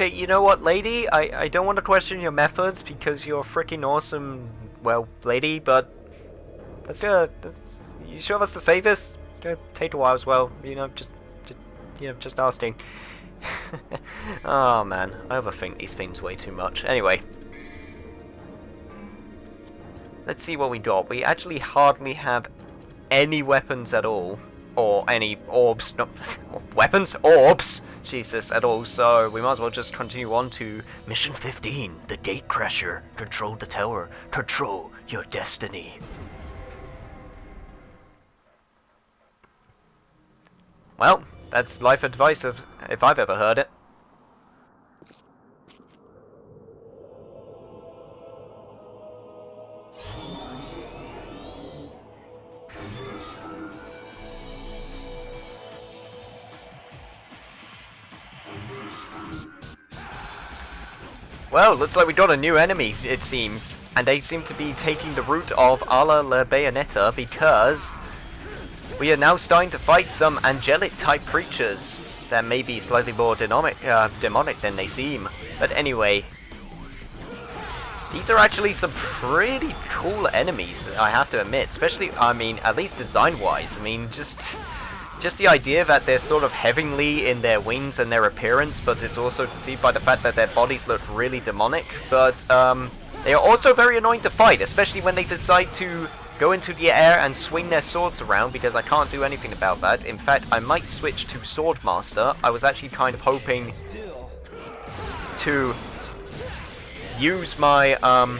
Okay, you know what, lady? I don't want to question your methods because you're a freaking awesome, well, lady, but you sure that's the safest? It's gonna take a while as well, just asking. Oh man, I overthink these things way too much. Anyway, let's see what we got. We actually hardly have any weapons at all, or any orbs, no, weapons? Orbs! Jesus, at all, so we might as well just continue on to Mission 15, the Gatecrasher. Control the tower. Control your destiny. Well, that's life advice if I've ever heard it. Well, looks like we got a new enemy, it seems. And they seem to be taking the route of Ala la Bayonetta because we are now starting to fight some angelic type creatures that may be slightly more demonic than they seem. But anyway, these are actually some pretty cool enemies, I have to admit. Especially, I mean, at least design-wise. I mean, just the idea that they're sort of heavenly in their wings and their appearance, but it's also deceived by the fact that their bodies look really demonic. But they are also very annoying to fight, especially when they decide to go into the air and swing their swords around, because I can't do anything about that. In fact, I might switch to Swordmaster. I was actually kind of hoping to use my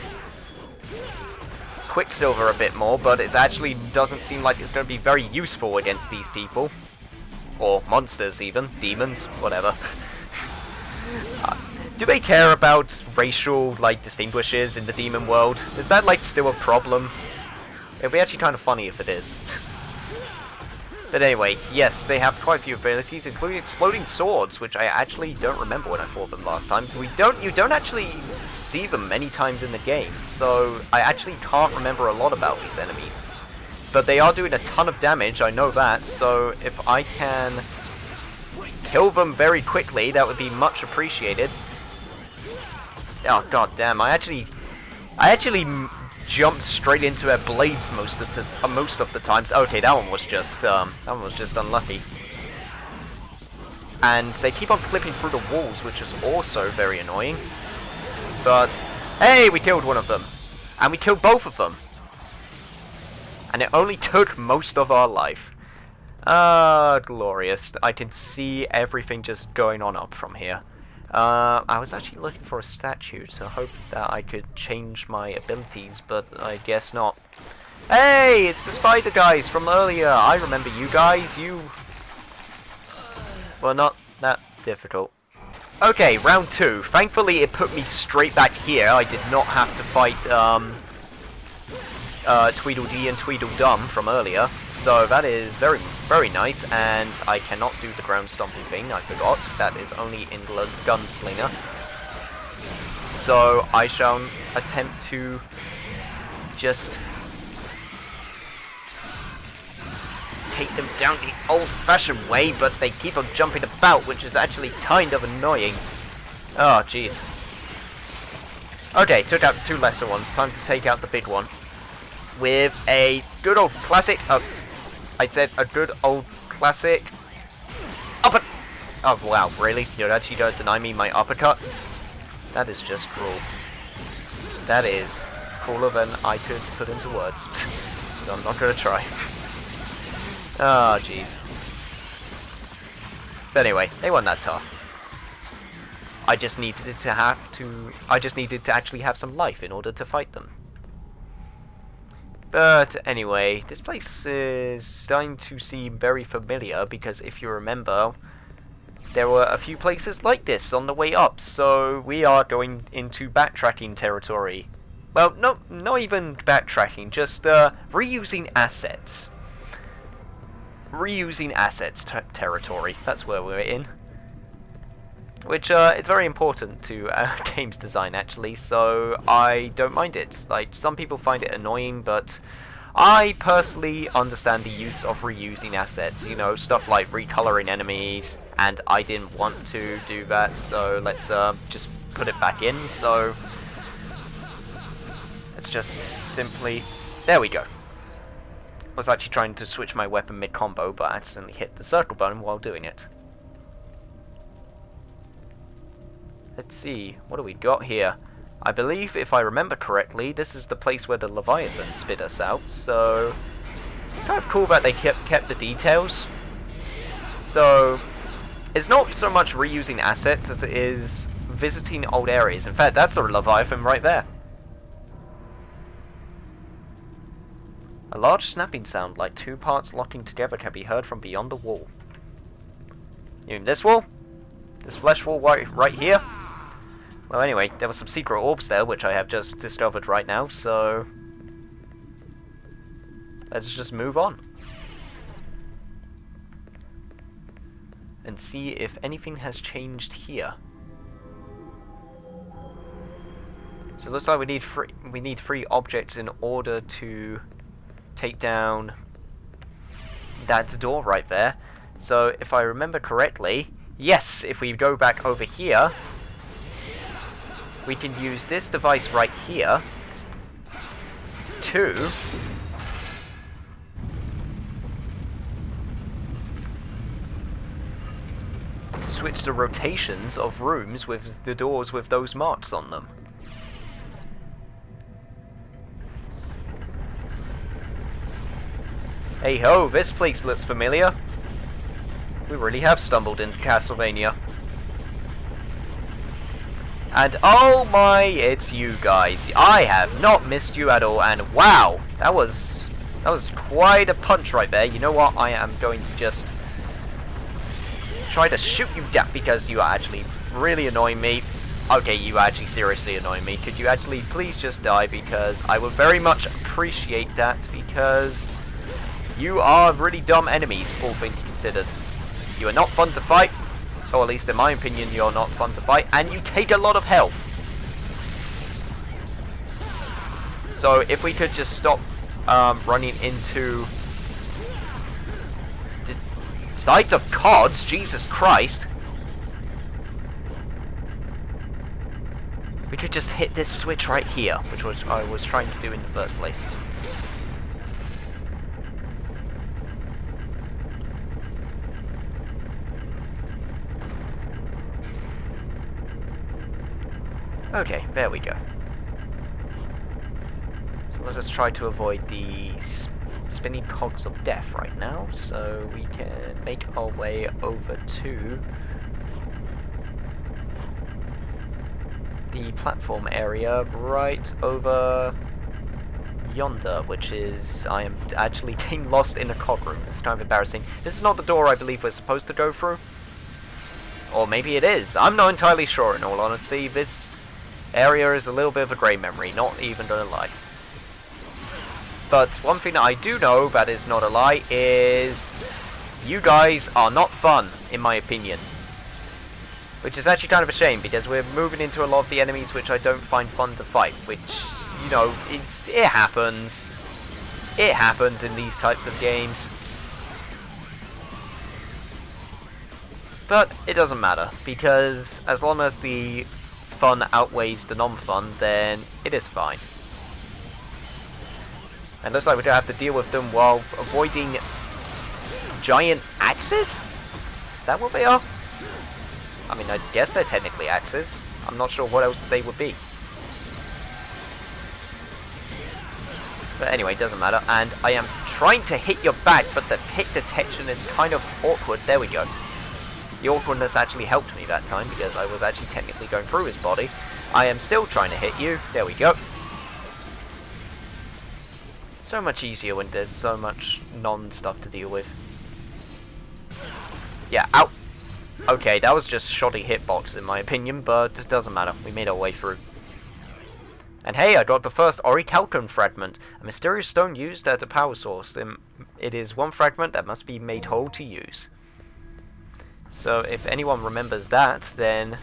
Quicksilver a bit more, but it actually doesn't seem like it's going to be very useful against these people. Or monsters even. Demons, whatever. Do they care about racial, like, distinguishes in the demon world? Is that, like, still a problem? It'd be actually kind of funny if it is. But anyway, yes, they have quite a few abilities, including exploding swords, which I actually don't remember when I fought them last time. You don't actually see them many times in the game, so I actually can't remember a lot about these enemies. But they are doing a ton of damage, I know that, so if I can kill them very quickly, that would be much appreciated. Oh god damn, I actually jumped straight into their blades most of the times. Okay, that one was just unlucky. And they keep on clipping through the walls, which is also very annoying. But hey, we killed one of them, and we killed both of them, and it only took most of our life. Ah, glorious! I can see everything just going on up from here. I was actually looking for a statue to hope that I could change my abilities, but I guess not. Hey, it's the spider guys from earlier. I remember you guys. Well, not that difficult. Okay, round 2. Thankfully, it put me straight back here. I did not have to fight Tweedledee and Tweedledum from earlier. So that is very, very nice, and I cannot do the ground stomping thing, I forgot. That is only in Gunslinger. So I shall attempt to just take them down the old-fashioned way, but they keep on jumping about, which is actually kind of annoying. Oh, jeez. Okay, took out 2 lesser ones. Time to take out the big one. With a good old classic... I said a good old classic uppercut. Oh wow, really? You're actually going to deny me my uppercut? That is just cruel. That is crueler than I could put into words. So I'm not going to try. Oh jeez. But anyway, they weren't that tough. I just needed to actually have some life in order to fight them. But anyway, this place is starting to seem very familiar, because if you remember, there were a few places like this on the way up, so we are going into backtracking territory. Well, not even backtracking, just reusing assets. Reusing assets territory, that's where we're in. Which, it's very important to games design, actually, so I don't mind it. Like, some people find it annoying, but I personally understand the use of reusing assets, you know, stuff like recoloring enemies, and I didn't want to do that, so let's just put it back in. So let's just simply, there we go. I was actually trying to switch my weapon mid-combo, but I accidentally hit the circle button while doing it. Let's see, what do we got here? I believe, if I remember correctly, this is the place where the Leviathan spit us out, so kind of cool that they kept the details. So it's not so much reusing assets as it is visiting old areas. In fact, that's the Leviathan right there. A large snapping sound like two parts locking together can be heard from beyond the wall. You mean this wall? This flesh wall right here? Well, anyway, there were some secret orbs there, which I have just discovered right now, so let's just move on. And see if anything has changed here. So it looks like we need three objects in order to take down that door right there. So if I remember correctly, yes, if we go back over here, we can use this device right here to switch the rotations of rooms with the doors with those marks on them. Hey ho, this place looks familiar. We really have stumbled into Castlevania. And oh my, it's you guys. I have not missed you at all, and wow, that was quite a punch right there. You know what, I am going to just try to shoot you down because you are actually really annoying me. Okay, you actually seriously annoy me. Could you actually please just die, because I would very much appreciate that, because you are really dumb enemies, all things considered. You are not fun to fight. Or at least in my opinion, you're not fun to fight, and you take a lot of health. So if we could just stop running into the sides of CODs, Jesus Christ. We could just hit this switch right here, which was I was trying to do in the first place. Okay, there we go. So let us try to avoid the spinning cogs of death right now, so we can make our way over to the platform area right over yonder, which is, I am actually getting lost in a cog room. It's kind of embarrassing. This is not the door I believe we're supposed to go through. Or maybe it is. I'm not entirely sure, in all honesty. This area is a little bit of a grey memory, not even gonna lie. But one thing that I do know that is not a lie is you guys are not fun, in my opinion. Which is actually kind of a shame, because we're moving into a lot of the enemies which I don't find fun to fight, which, you know, it happens. It happens in these types of games. But it doesn't matter, because as long as the fun outweighs the non-fun, then it is fine. And looks like we're going to have to deal with them while avoiding giant axes? Is that what they are? I mean, I guess they're technically axes. I'm not sure what else they would be. But anyway, it doesn't matter. And I am trying to hit your back, but the hit detection is kind of awkward. There we go. The awkwardness actually helped me that time, because I was actually technically going through his body. I am still trying to hit you. There we go. So much easier when there's so much non-stuff to deal with. Yeah, ow! Okay, that was just shoddy hitbox in my opinion, but it doesn't matter. We made our way through. And hey, I got the first Orichalcum fragment, a mysterious stone used as a power source. It is one fragment that must be made whole to use. So if anyone remembers that, then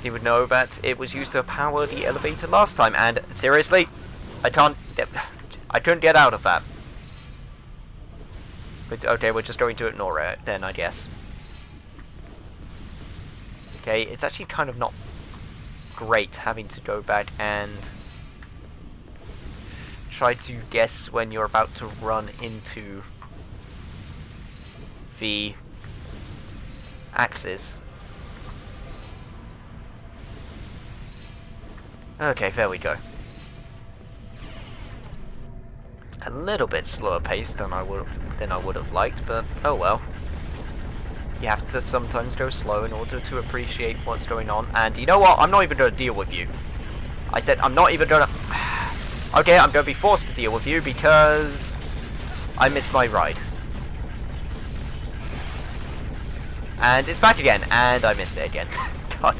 he would know that it was used to power the elevator last time. And seriously, I can't... I couldn't get out of that. But, okay, we're just going to ignore it then, I guess. Okay, it's actually kind of not great having to go back and try to guess when you're about to run into the axes. Okay, there we go. A little bit slower paced than I would have liked, but oh well. You have to sometimes go slow in order to appreciate what's going on. And you know what? I'm not even going to deal with you. I said I'm not even going to... Okay, I'm going to be forced to deal with you because I missed my ride. And it's back again, and I missed it again. God,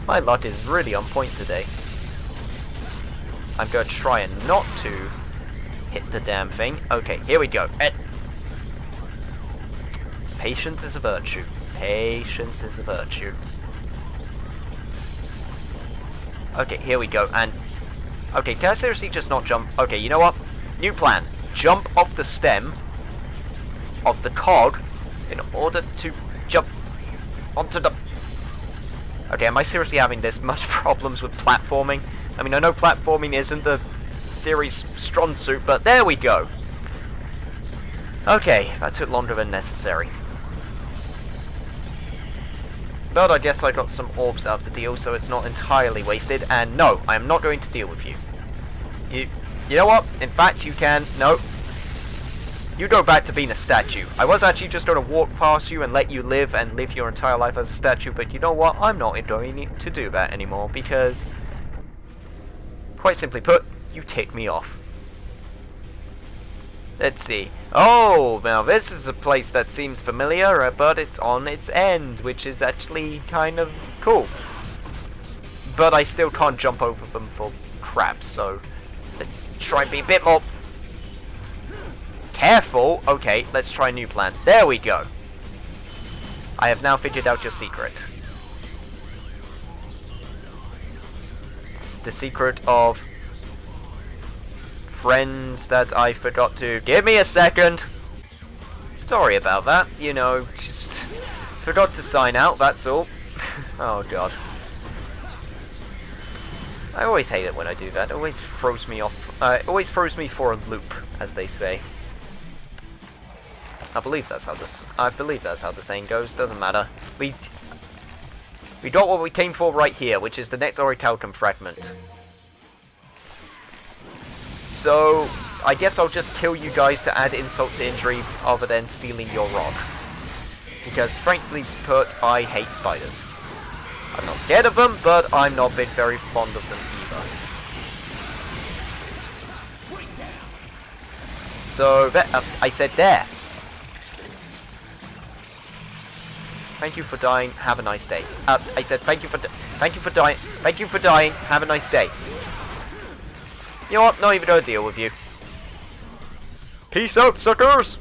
my luck is really on point today. I'm going to try and not to hit the damn thing. Okay, here we go. Patience is a virtue. Patience is a virtue. Okay, here we go. And okay, can I seriously just not jump? Okay, you know what? New plan. Jump off the stem of the cog in order to jump onto the... Okay, am I seriously having this much problems with platforming? I mean, I know platforming isn't the series' strong suit, but there we go. Okay, that took longer than necessary. But I guess I got some orbs out of the deal, so it's not entirely wasted. And no, I am not going to deal with you. You know what? In fact, you can... No. You go back to being a statue. I was actually just going to walk past you and let you live and live your entire life as a statue, but you know what? I'm not going to do that anymore because... Quite simply put, you tick me off. Let's see. Oh, now this is a place that seems familiar, but it's on its end, which is actually kind of cool. But I still can't jump over them for crap, so let's try and be a bit more careful. Okay, let's try a new plan. There we go. I have now figured out your secret. It's the secret of friends that I forgot to... Give me a second! Sorry about that, you know, just forgot to sign out, that's all. Oh god. I always hate it when I do that, it always throws me off, it always throws me for a loop, as they say. I believe that's how the saying goes, doesn't matter. We got what we came for right here, which is the next Orichalcum fragment. So, I guess I'll just kill you guys to add insult to injury other than stealing your rock. Because, frankly put, I hate spiders. I'm not scared of them, but I'm not been very fond of them either. So, I said there. Thank you for dying, have a nice day. I said thank you for dying, have a nice day. You know what? Not even gonna deal with you. Peace out, suckers!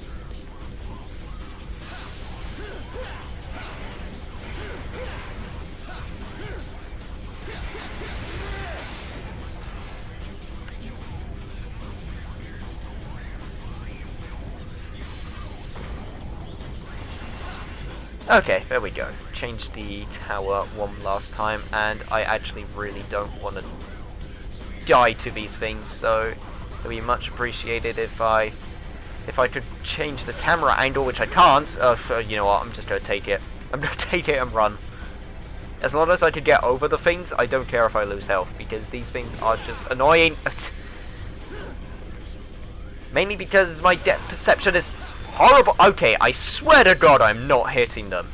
Okay, there we go. Change the tower one last time, and I actually really don't want to die to these things, so it would be much appreciated if I could change the camera angle, which I can't. You know what, I'm just gonna take it. I'm gonna take it and run. As long as I could get over the things, I don't care if I lose health, because these things are just annoying. Mainly because my depth perception is horrible. Okay, I swear to God I'm not hitting them.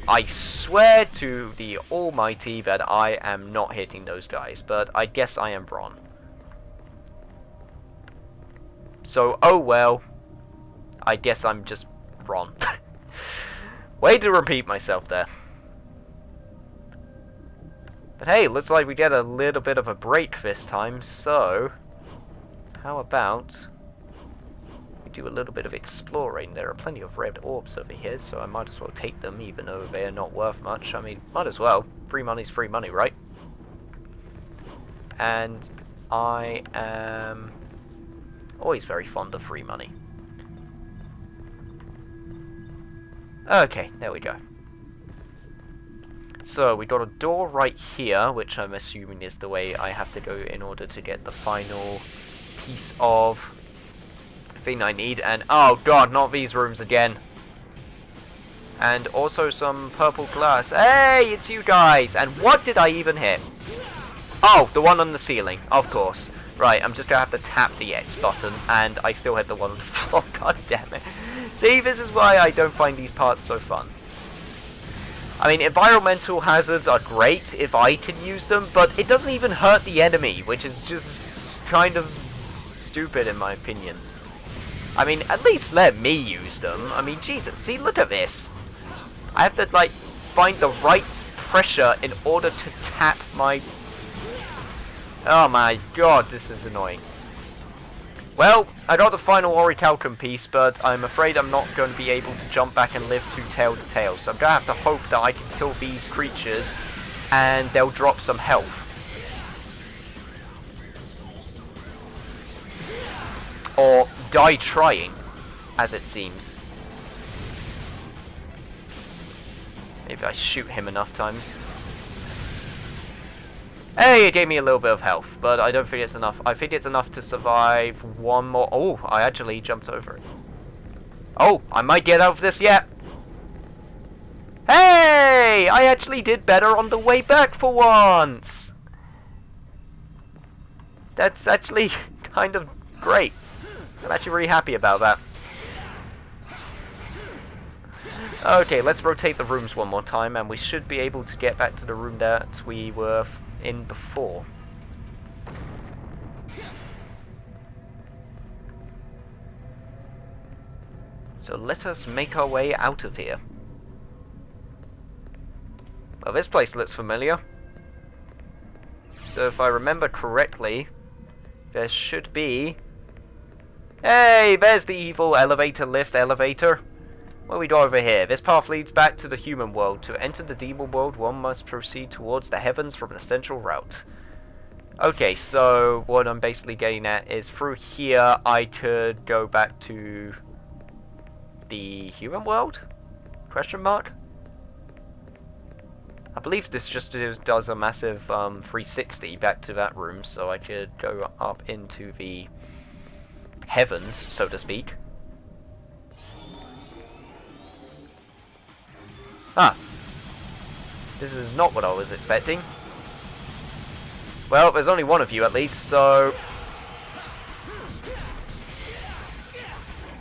I swear to the almighty that I am not hitting those guys, but I guess I am wrong. So, oh well. I guess I'm just wrong. Way to repeat myself there. But hey, looks like we get a little bit of a break this time, so... How about... do a little bit of exploring. There are plenty of red orbs over here, so I might as well take them, even though they are not worth much. I mean, might as well. Free money's free money, right? And I am always very fond of free money. Okay, there we go. So, we got a door right here, which I'm assuming is the way I have to go in order to get the final piece of thing I need. And, oh god, not these rooms again. And also some purple glass. Hey, it's you guys! And what did I even hit? Oh, the one on the ceiling, of course. Right, I'm just gonna have to tap the X button, and I still hit the one on the floor. God damn it. See, this is why I don't find these parts so fun. I mean, environmental hazards are great if I can use them, but it doesn't even hurt the enemy, which is just kind of stupid in my opinion. I mean, at least let me use them. I mean, Jesus, see, look at this. I have to, like, find the right pressure in order to tap my... Oh my god, this is annoying. Well, I got the final orichalcum piece, but I'm afraid I'm not going to be able to jump back and live tail to tail. So I'm going to have to hope that I can kill these creatures and they'll drop some health. Or die trying, as it seems. Maybe I shoot him enough times. Hey, it gave me a little bit of health, but I don't think it's enough. I think it's enough to survive one more... Oh, I actually jumped over it. Oh, I might get out of this yet. Hey! I actually did better on the way back for once. That's actually kind of great. I'm actually really happy about that. Okay, let's rotate the rooms one more time, and we should be able to get back to the room that we were in before. So let us make our way out of here. Well, this place looks familiar. So if I remember correctly, there should be... Hey, there's the evil elevator lift elevator. What do we got over here? This path leads back to the human world. To enter the demon world, one must proceed towards the heavens from the central route. Okay, so what I'm basically getting at is through here I could go back to the human world? Question mark? I believe this just does a massive 360 back to that room, so I could go up into the heavens, so to speak. Ah, this is not what I was expecting. Well, there's only one of you at least, so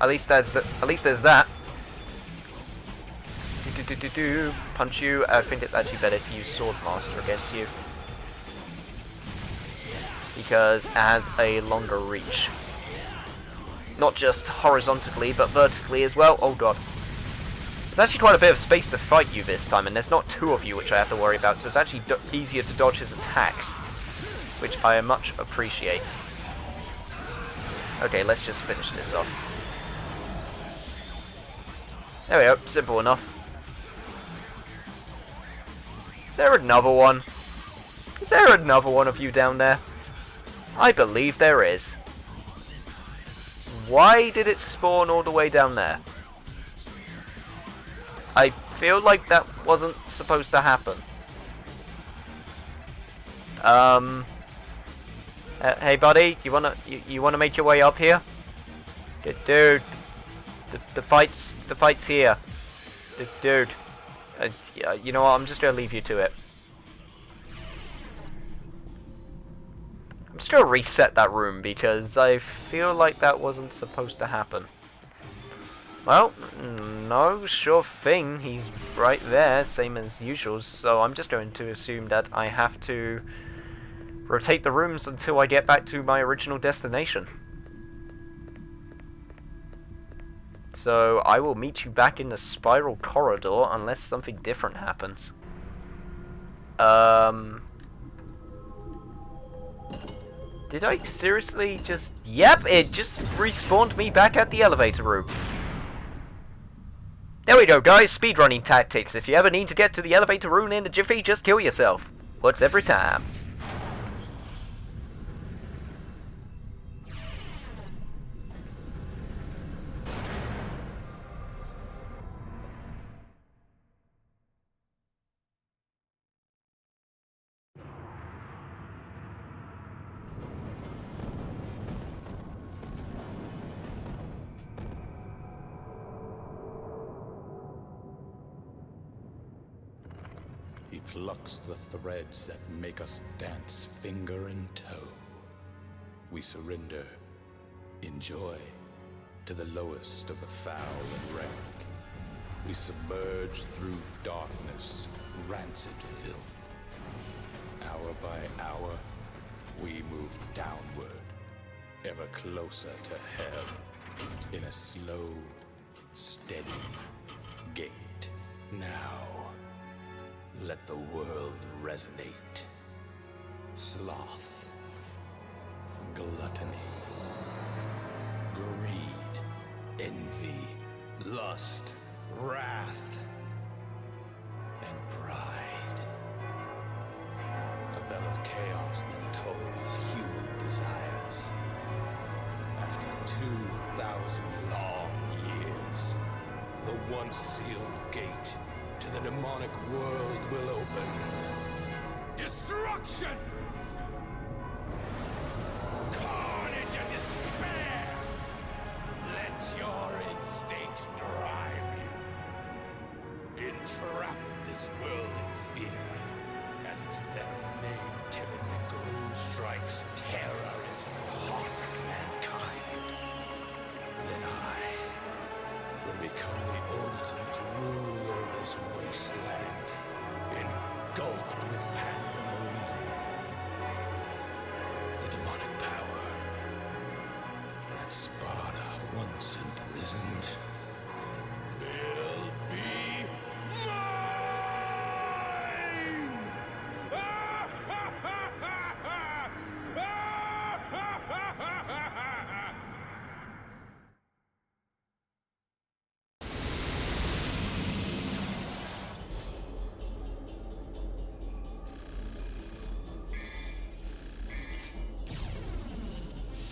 at least there's that. Punch you. I think it's actually better to use Swordmaster against you because it has a longer reach, not just horizontally but vertically as well. Oh god. There's actually quite a bit of space to fight you this time, and there's not two of you which I have to worry about, so it's actually easier to dodge his attacks, which I much appreciate. Okay, let's just finish this off. There we go, simple enough. Is there another one? Is there another one of you down there? I believe there is. Why did it spawn all the way down there? I feel like that wasn't supposed to happen. Hey buddy, you wanna make your way up here? Dude, the fight's here. Dude, you know what? I'm just gonna leave you to it. I'm just gonna reset that room because I feel like that wasn't supposed to happen. Well, no, sure thing, he's right there, same as usual, so I'm just going to assume that I have to rotate the rooms until I get back to my original destination. So I will meet you back in the spiral corridor unless something different happens. Did I seriously just... Yep, it just respawned me back at the elevator room. There we go, guys. Speedrunning tactics. If you ever need to get to the elevator room in a jiffy, just kill yourself. Works every time. plucks the threads that make us dance finger and toe. We surrender, in joy, to the lowest of the foul and rank. We submerge through darkness, rancid filth. Hour by hour, we move downward, ever closer to hell, in a slow, steady gait. Now, let the world resonate. Sloth, gluttony, greed, envy, lust, wrath, and pride. A bell of chaos that tolls human desires. After 2,000 long years, the once sealed gate to the demonic world will open. Destruction!